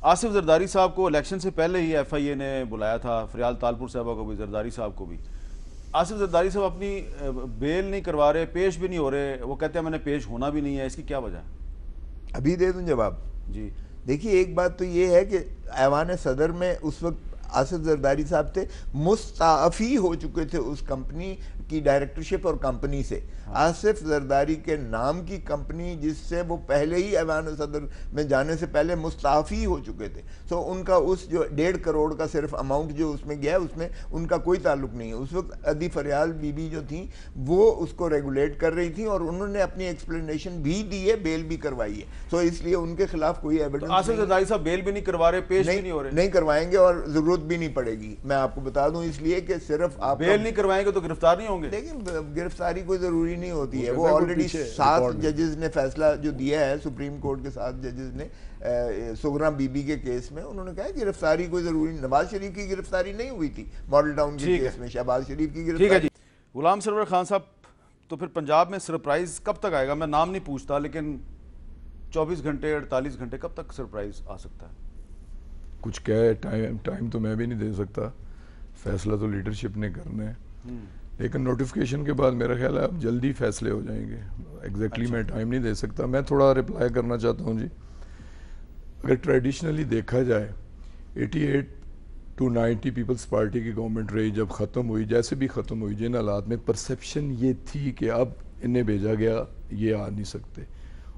آصف زرداری صاحب کو الیکشن سے پہلے ہی ایف آئی اے نے بلایا تھا، فریال تالپور صاحبہ کو بھی، زرداری صاحب کو بھی۔ آصف زرداری صاحب اپنی بیل نہیں کروا رہے، پیش بھی نہیں ہو رہے، وہ کہتے ہیں میں نے پیش ہونا بھی نہیں ہے، اس کی کیا وجہ ہے؟ ابھی دے دوں جواب۔ جی دیکھیے ایک بات تو یہ ہے کہ ایوان صدر میں اس وقت آصف زرداری صاحب تھے، مستعفی ہو چکے تھے اس کمپنی کی ڈائریکٹرشپ اور کمپنی سے۔ آصف زرداری کے نام کی کمپنی جس سے وہ پہلے ہی ایوان صدر میں جانے سے پہلے مستعفی ہو چکے تھے، سو ان کا اس جو 1.5 کروڑ کا صرف اماؤنٹ جو اس میں گیا ہے اس میں ان کا کوئی تعلق نہیں ہے۔ اس وقت ادی فریال بی بی جو تھیں وہ اس کو ریگولیٹ کر رہی تھیں اور انہوں نے اپنی ایکسپلینیشن بھی دی ہے، بیل بھی کروائی ہے، سو اس لیے ان کے خلاف کوئی ایویڈنس آصف زرداری صاحب بیل بھی نہیں کروا رہے، پیش بھی نہیں ہو رہے؟ نہیں کروائیں گے اور ضرورت بھی نہیں پڑے گی، میں آپ کو بتا دوں، اس لیے کہ صرف آپ بیل نہیں کروائیں گے تو گرفتار نہیں ہوں گے؟ لیکن گرفتاری کوئی ضروری نہیں ہوتی ہے۔ وہ آلریڈی 7 ججز نے فیصلہ جو دیا ہے، سپریم کورٹ کے 7 ججز نے سغرا بی بی کے کیس میں، انہوں نے کہا کہ گرفتاری کوئی ضروری نہیں۔ نواز شریف کی گرفتاری نہیں ہوئی تھی ماڈل ٹاؤن کے کیس میں، شہباز شریف کی ٹھیک ہے گرفتاری۔ جی۔ غلام سرور خان صاحب، تو پھر پنجاب میں سرپرائز کب تک آئے گا؟ میں نام نہیں پوچھتا، لیکن 24 گھنٹے 48 گھنٹے کب تک سرپرائز آ سکتا ہے؟ کچھ کہے ٹائم تو میں بھی نہیں دے سکتا، فیصلہ تو لیڈرشپ نے کرنا ہے، لیکن نوٹیفکیشن کے بعد میرا خیال ہے اب جلدی فیصلے ہو جائیں گے۔ ایگزیکٹلی میں ٹائم نہیں دے سکتا۔ میں تھوڑا رپلائی کرنا چاہتا ہوں جی۔ اگر ٹریڈیشنلی دیکھا جائے 88 to 90 پیپلز پارٹی کی گورنمنٹ رہی، جب ختم ہوئی، جیسے بھی ختم ہوئی، جن حالات میں پرسیپشن یہ تھی کہ اب انہیں بھیجا گیا، یہ آ نہیں سکتے،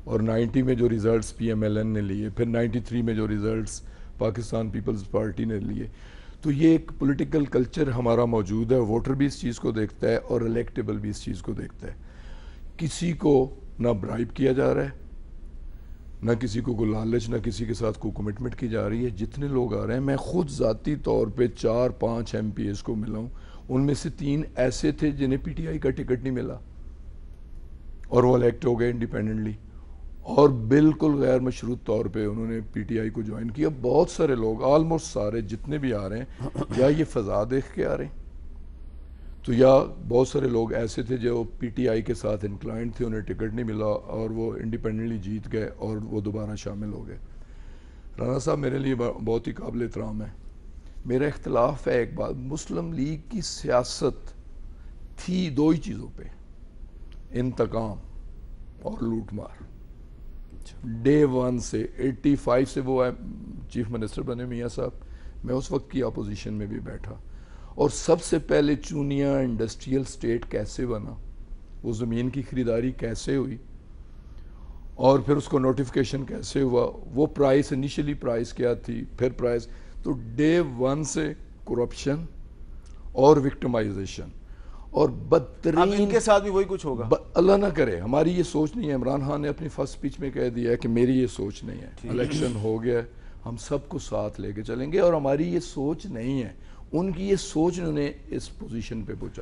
اور 90 میں جو results P M L N نے لیے، پھر 93 میں جو ریزلٹس پاکستان پیپلز پارٹی نے لیے، تو یہ ایک پولیٹیکل کلچر ہمارا موجود ہے، ووٹر بھی اس چیز کو دیکھتا ہے اور الیکٹیبل بھی اس چیز کو دیکھتا ہے۔ کسی کو نہ برائب کیا جا رہا ہے، نہ کسی کو کوئی لالچ، نہ کسی کے ساتھ کوئی کمٹمنٹ کی جا رہی ہے۔ جتنے لوگ آ رہے ہیں، میں خود ذاتی طور پہ 4-5 ایم پی ایز کو ملا ہوں، ان میں سے 3 ایسے تھے جنہیں پی ٹی آئی کا ٹکٹ نہیں ملا اور وہ الیکٹ ہو گئے انڈیپینڈنٹلی، اور بالکل غیر مشروط طور پہ انہوں نے پی ٹی آئی کو جوائن کیا۔ بہت سارے لوگ، آلموسٹ سارے جتنے بھی آ رہے ہیں، یا یہ فضا دیکھ کے آ رہے ہیں، تو یا بہت سارے لوگ ایسے تھے جو پی ٹی آئی کے ساتھ انکلائنڈ تھے، انہیں ٹکٹ نہیں ملا اور وہ انڈیپینڈنٹلی جیت گئے اور وہ دوبارہ شامل ہو گئے۔ رانا صاحب میرے لیے بہت ہی قابل احترام ہے۔ میرا اختلاف ہے ایک بات، مسلم لیگ کی سیاست تھی 2 ہی چیزوں پہ، انتقام اور لوٹ مار۔ ڈے 1 سے 85 سے وہ چیف منسٹر بنے میاں صاحب، میں اس وقت کی اپوزیشن میں بھی بیٹھا، اور سب سے پہلے چونیا انڈسٹریل سٹیٹ کیسے بنا، وہ زمین کی خریداری کیسے ہوئی، اور پھر اس کو نوٹیفکیشن کیسے ہوا، وہ پرائس، انیشلی پرائس کیا تھی، پھر پرائس، تو ڈے 1 سے کرپشن اور وکٹمائزیشن، اور بدترین، اب ان کے ساتھ بھی وہی کچھ ہوگا؟ اللہ نہ کرے، ہماری یہ سوچ نہیں ہے۔ عمران خان نے اپنی فرسٹ سپیچ میں کہہ دیا ہے کہ میری یہ سوچ نہیں ہے، الیکشن ہو گیا، ہم سب کو ساتھ لے کے چلیں گے، اور ہماری یہ سوچ نہیں ہے، ان کی یہ سوچ انہیں اس پوزیشن پہ پہنچایا۔